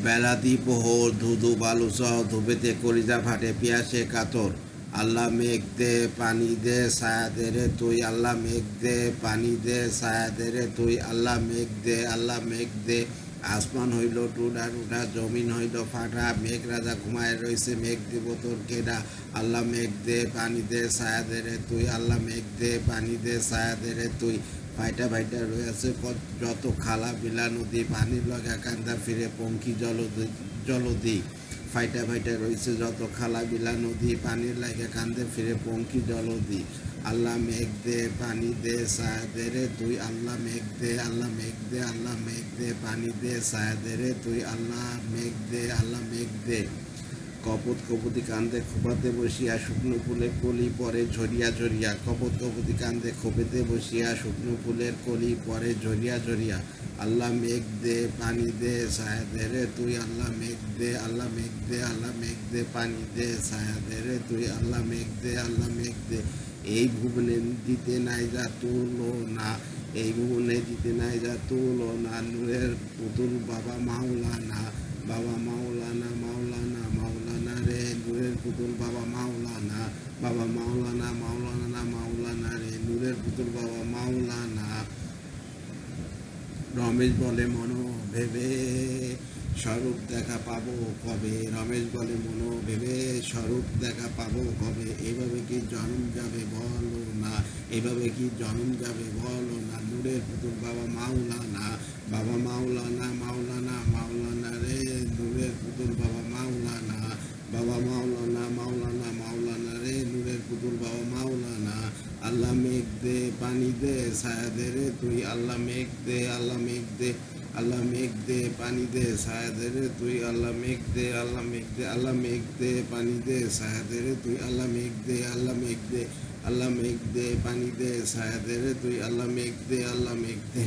বেলা দ্বিপ্রহর ধুধু বালু সহ ধুবেতে কলিজা ফাটে পিয়াসে কাতর। আল্লাহ মেঘ দে পানি দে ছায়া দে রে তুই, আল্লাহ মেঘ দে পানি দে ছায়া দে রে তুই, আল্লাহ মেঘ দে, আল্লাহ মেঘ দে। আসমান হইল টুডা টুডা, জমিন হইল ফাটা, মেঘ রাজা ঘুমায় রইছে, মেঘ দিব তোর কেডা। আল্লাহ মেঘ দে পানি দে ছায়া দে রে তুই, আল্লাহ মেঘ দে পানি দে ছায়া দে রে তুই। ফাইটা ফাইটা রয়েছে যত খালা বিলা নদী, পানির লগা কান্দা ফিরে পঙ্খী জলদি। ফাইটা ফাইটা রয়েছে যত খালা বিলা নদী, পানির লাগে কান্দে ফিরে পঙ্খী জলদি। আল্লাহ মেঘ দে পানি দে ছায়া দে রে তুই, আল্লাহ মেঘ দে, আল্লাহ মেঘ দে, আল্লাহ মেঘ দে পানি দে ছায়া দে রে তুই, আল্লাহ মেঘ দে, আল্লাহ মেঘ দে। কপত কপতি কান্দে খোপাতে বসিয়া, শুকনো ফুলের কলি পরে ঝরিয়া ঝরিয়া। কপত কপতি কান্দে খোপেতে বসিয়া, শুকনো ফুলের কলি পরে ঝরিয়া ঝরিয়া। আল্লাহ মেঘ দে পানি দে ছায়া দে রে তুই, আল্লাহ মেঘ দে, আল্লাহ মেঘ দে, আল্লাহ মেঘ দে পানি দে ছায়া দে রে তুই, আল্লাহ মেঘ দে, আল্লাহ মেঘ দে। এই ভুবনে দিতে নাই যা তুলনা, এই ভুবনে দিতে নাই যা তুলনা, নূরের পুতুল বাবা মাওলানা, বাবা মাওলানা, মাওলানা মাওলানা রে, নূরের পুতুল বাবা মাওলানা, বাবা মাওলানা, মাওলানা মাওলানা রে, নূরের পুতুল বাবা মাওলানা। রমেশ বলে মনো ভেবে স্বরূপ দেখা পাবো কবে, রমেশ বলে মনো ভেবে স্বরূপ দেখা পাবো কবে। এইভাবে কি জন্ম যাবে বলো না, এইভাবে কি জন্ম যাবে বলো না, নূরের পুতুল বাবা মাওলানা, বাবা মাওলানা, মাওলানা মাওলানা রে, নূরের পুতুল বাবা মাওলানা, বাবা মাওলানা, মাওলানা মাওলানা রে, নূরের পুতুল বাবা মাওলানা। আল্লাহ মেঘ দে পানি দে ছায়া দে রে তুই, আল্লাহ মেঘ দে, আল্লাহ মেঘ দে, আল্লাহ মেঘ দে পানি দে ছায়া দে রে তুই, আল্লাহ মেঘ দে, আল্লাহ মেঘ দে, আল্লাহ মেঘ দে পানি দে ছায়া দে রে তুই, আল্লাহ মেঘ দে, আল্লাহ মেঘ দে, আল্লাহ মেঘ দে পানি দে ছায়া দে রে তুই, আল্লাহ মেঘ দে, আল্লাহ মেঘ দে।